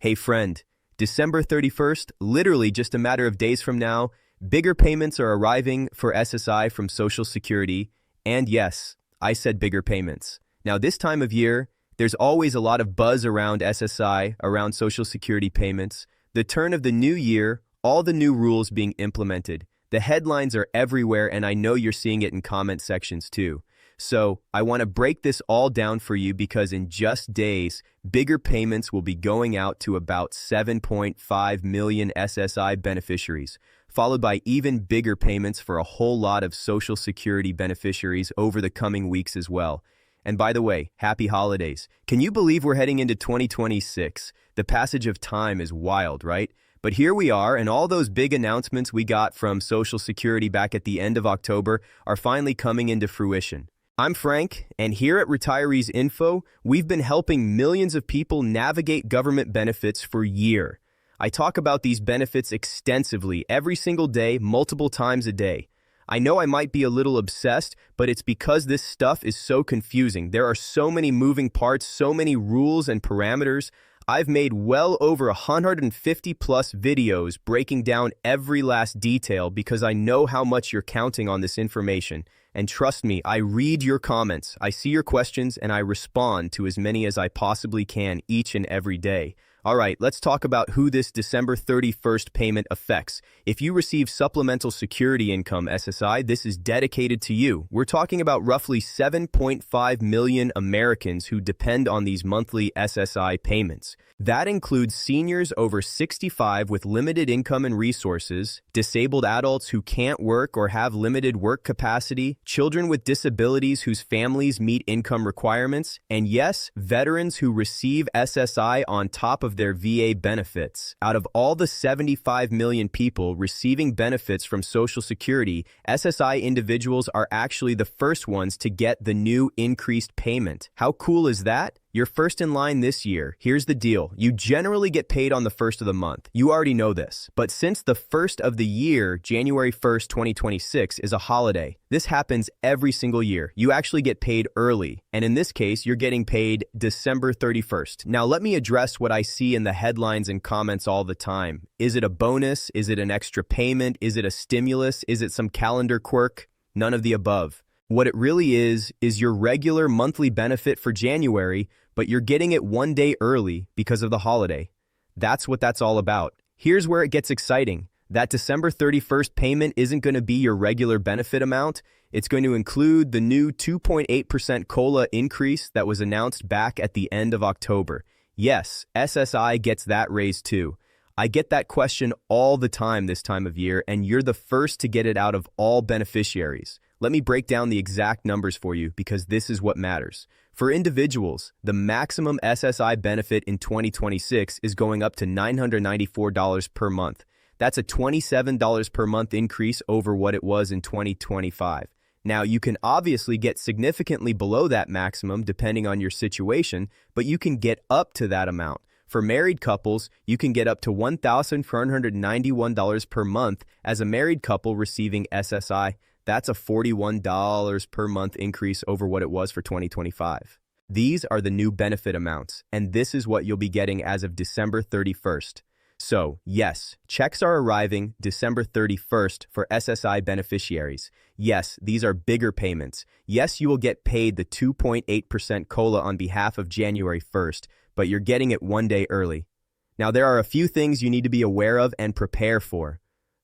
Hey friend, December 31st, literally just a matter of days from now, bigger payments are arriving for SSI from Social Security. And yes, I said bigger payments. Now this time of year, there's always a lot of buzz around SSI, around Social Security payments. The turn of the new year, all the new rules being implemented. The headlines are everywhere, and I know you're seeing it in comment sections too. So I want to break this all down for you because in just days, bigger payments will be going out to about 7.5 million SSI beneficiaries, followed by even bigger payments for a whole lot of Social Security beneficiaries over the coming weeks as well. And by the way, happy holidays. Can you believe we're heading into 2026? The passage of time is wild, right? But here we are, and all those big announcements we got from Social Security back at the end of October are finally coming into fruition. I'm Frank, and here at Retirees Info, we've been helping millions of people navigate government benefits for years. I talk about these benefits extensively every single day, multiple times a day. I know I might be a little obsessed, but it's because this stuff is so confusing. There are so many moving parts, so many rules and parameters. I've made well over 150 plus videos breaking down every last detail because I know how much you're counting on this information. And trust me, I read your comments, I see your questions, and I respond to as many as I possibly can each and every day. All right, let's talk about who this December 31st payment affects. If you receive Supplemental Security Income, SSI, this is dedicated to you. We're talking about roughly 7.5 million Americans who depend on these monthly SSI payments. That includes seniors over 65 with limited income and resources, disabled adults who can't work or have limited work capacity, children with disabilities whose families meet income requirements, and yes, veterans who receive SSI on top of their VA benefits. Out of all the 75 million people receiving benefits from Social Security, SSI individuals are actually the first ones to get the new increased payment. How cool is that? You're first in line this year. Here's the deal. You generally get paid on the first of the month. You already know this. But since the first of the year, January 1st, 2026, is a holiday, this happens every single year. You actually get paid early. And in this case, you're getting paid December 31st. Now, let me address what I see in the headlines and comments all the time. Is it a bonus? Is it an extra payment? Is it a stimulus? Is it some calendar quirk? None of the above. What it really is your regular monthly benefit for January, but you're getting it one day early because of the holiday. That's what that's all about. Here's where it gets exciting. That December 31st payment isn't going to be your regular benefit amount. It's going to include the new 2.8% COLA increase that was announced back at the end of October. Yes, SSI gets that raise too. I get that question all the time this time of year, and you're the first to get it out of all beneficiaries. Let me break down the exact numbers for you because this is what matters. For individuals, the maximum SSI benefit in 2026 is going up to $994 per month. That's a $27 per month increase over what it was in 2025. Now, you can obviously get significantly below that maximum depending on your situation, but you can get up to that amount. For married couples, you can get up to $1,491 per month as a married couple receiving SSI. That's a $41 per month increase over what it was for 2025. These are the new benefit amounts, and this is what you'll be getting as of December 31st. So, yes, checks are arriving December 31st for SSI beneficiaries. Yes, these are bigger payments. Yes, you will get paid the 2.8% COLA on behalf of January 1st, but you're getting it one day early. Now, there are a few things you need to be aware of and prepare for.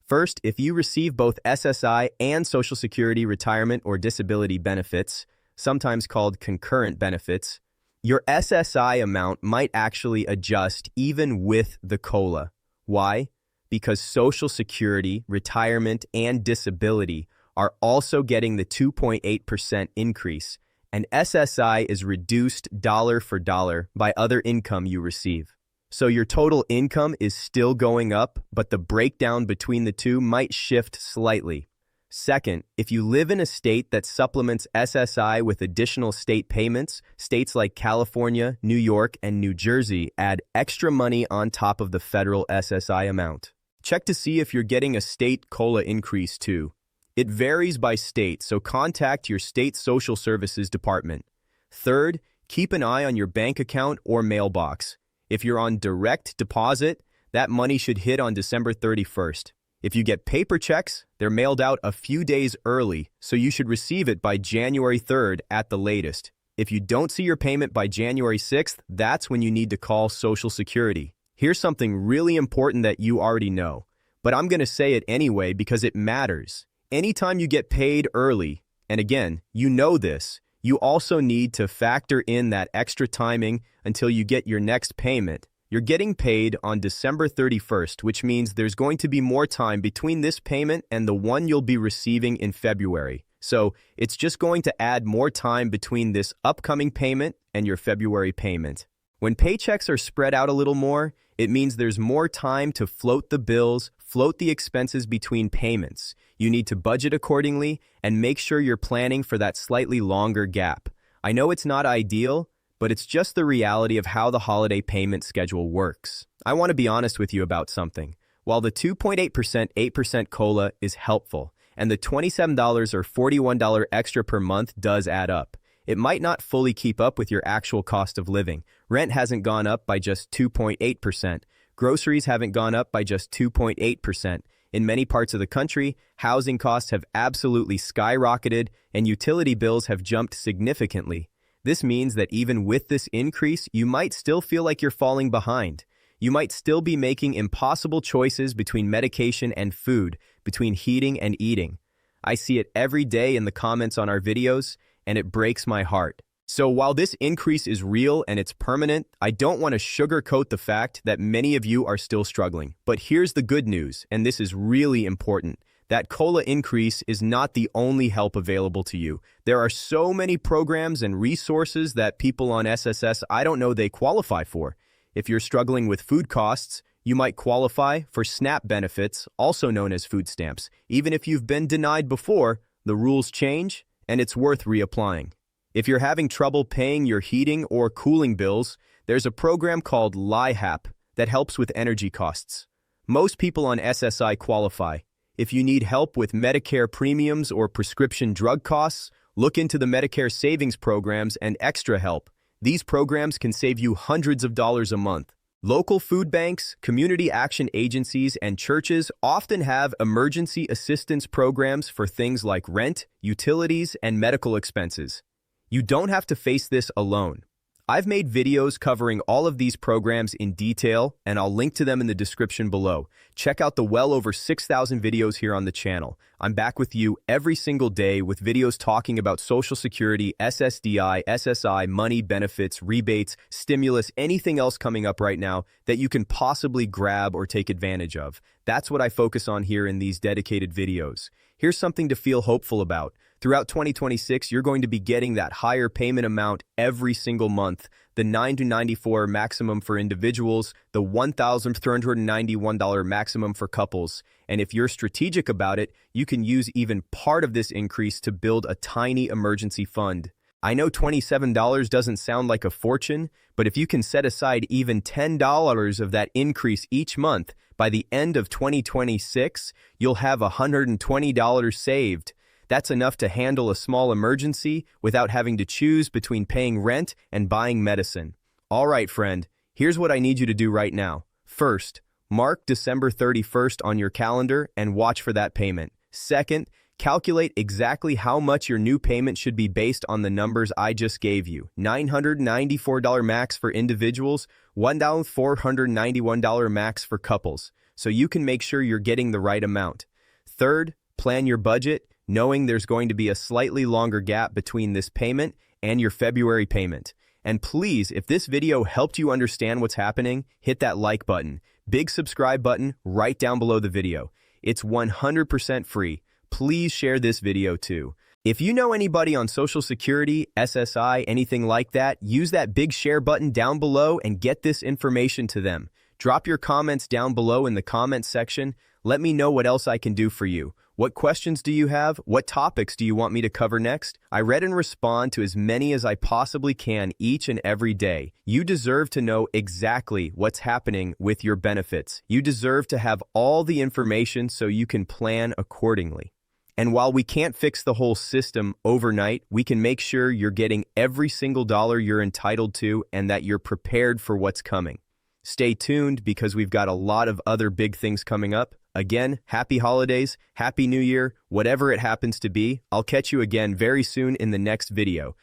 First, if you receive both SSI and Social Security retirement or disability benefits, sometimes called concurrent benefits, your SSI amount might actually adjust even with the COLA. Why? Because Social Security, retirement, and disability are also getting the 2.8% increase, and SSI is reduced dollar for dollar by other income you receive. So your total income is still going up, but the breakdown between the two might shift slightly. Second, if you live in a state that supplements SSI with additional state payments, states like California, New York, and New Jersey add extra money on top of the federal SSI amount. Check to see if you're getting a state COLA increase too. It varies by state, so contact your state social services department. Third, keep an eye on your bank account or mailbox. If you're on direct deposit, that money should hit on December 31st. If you get paper checks, they're mailed out a few days early, so you should receive it by January 3rd at the latest. If you don't see your payment by January 6th, that's when you need to call Social Security. Here's something really important that you already know, but I'm going to say it anyway because it matters. Anytime you get paid early, and again, you know this, you also need to factor in that extra timing until you get your next payment. You're getting paid on December 31st, which means there's going to be more time between this payment and the one you'll be receiving in February. So it's just going to add more time between this upcoming payment and your February payment. When paychecks are spread out a little more, it means there's more time to float the bills, float the expenses between payments. You need to budget accordingly and make sure you're planning for that slightly longer gap. I know it's not ideal, but it's just the reality of how the holiday payment schedule works. I want to be honest with you about something. While the 2.8%, 8% COLA is helpful, and the $27 or $41 extra per month does add up, it might not fully keep up with your actual cost of living. Rent hasn't gone up by just 2.8%. Groceries haven't gone up by just 2.8%. In many parts of the country, housing costs have absolutely skyrocketed, and utility bills have jumped significantly. This means that even with this increase, you might still feel like you're falling behind. You might still be making impossible choices between medication and food, between heating and eating. I see it every day in the comments on our videos, and it breaks my heart. So while this increase is real and it's permanent, I don't want to sugarcoat the fact that many of you are still struggling. But here's the good news, and this is really important. That COLA increase is not the only help available to you. There are so many programs and resources that people on SSI I don't know they qualify for. If you're struggling with food costs, you might qualify for SNAP benefits, also known as food stamps. Even if you've been denied before, the rules change, and it's worth reapplying. If you're having trouble paying your heating or cooling bills, there's a program called LIHAP that helps with energy costs. Most people on SSI qualify. If you need help with Medicare premiums or prescription drug costs, look into the Medicare savings programs and extra help. These programs can save you hundreds of dollars a month. Local food banks, community action agencies, and churches often have emergency assistance programs for things like rent, utilities, and medical expenses. You don't have to face this alone. I've made videos covering all of these programs in detail, and I'll link to them in the description below. Check out the well over 6,000 videos here on the channel. I'm back with you every single day with videos talking about Social Security, SSDI, SSI, money, benefits, rebates, stimulus, anything else coming up right now that you can possibly grab or take advantage of. That's what I focus on here in these dedicated videos. Here's something to feel hopeful about. Throughout 2026, you're going to be getting that higher payment amount every single month, the $994 maximum for individuals, the $1,391 maximum for couples. And if you're strategic about it, you can use even part of this increase to build a tiny emergency fund. I know $27 doesn't sound like a fortune, but if you can set aside even $10 of that increase each month, by the end of 2026, you'll have $120 saved. That's enough to handle a small emergency without having to choose between paying rent and buying medicine. All right, friend, here's what I need you to do right now. First, mark December 31st on your calendar and watch for that payment. Second, calculate exactly how much your new payment should be based on the numbers I just gave you. $994 max for individuals, $1,491 max for couples, so you can make sure you're getting the right amount. Third, plan your budget, knowing there's going to be a slightly longer gap between this payment and your February payment. And please, if this video helped you understand what's happening, hit that like button, big subscribe button right down below the video. It's 100% free. Please share this video too. If you know anybody on Social Security, SSI, anything like that, use that big share button down below and get this information to them. Drop your comments down below in the comments section. Let me know what else I can do for you. What questions do you have? What topics do you want me to cover next? I read and respond to as many as I possibly can each and every day. You deserve to know exactly what's happening with your benefits. You deserve to have all the information so you can plan accordingly. And while we can't fix the whole system overnight, we can make sure you're getting every single dollar you're entitled to and that you're prepared for what's coming. Stay tuned because we've got a lot of other big things coming up. Again, happy holidays, happy new year, whatever it happens to be. I'll catch you again very soon in the next video.